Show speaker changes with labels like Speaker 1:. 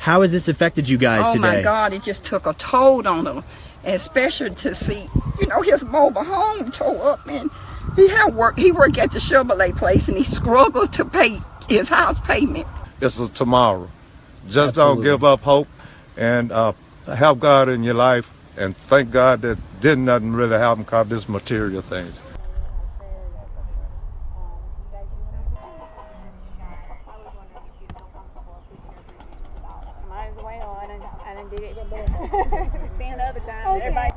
Speaker 1: How has this affected you guys today?
Speaker 2: Oh my God, it just took a toll on him, especially to see, you know, his mobile home tore up, and he worked at the Chevrolet place, and he struggles to pay his house payment.
Speaker 3: It's a tomorrow. Just
Speaker 1: Absolutely.
Speaker 3: don't give up hope, and have God in your life, and thank God that didn't nothing really happen because this material things.
Speaker 4: Might as well. I done did it. See you another time. Everybody.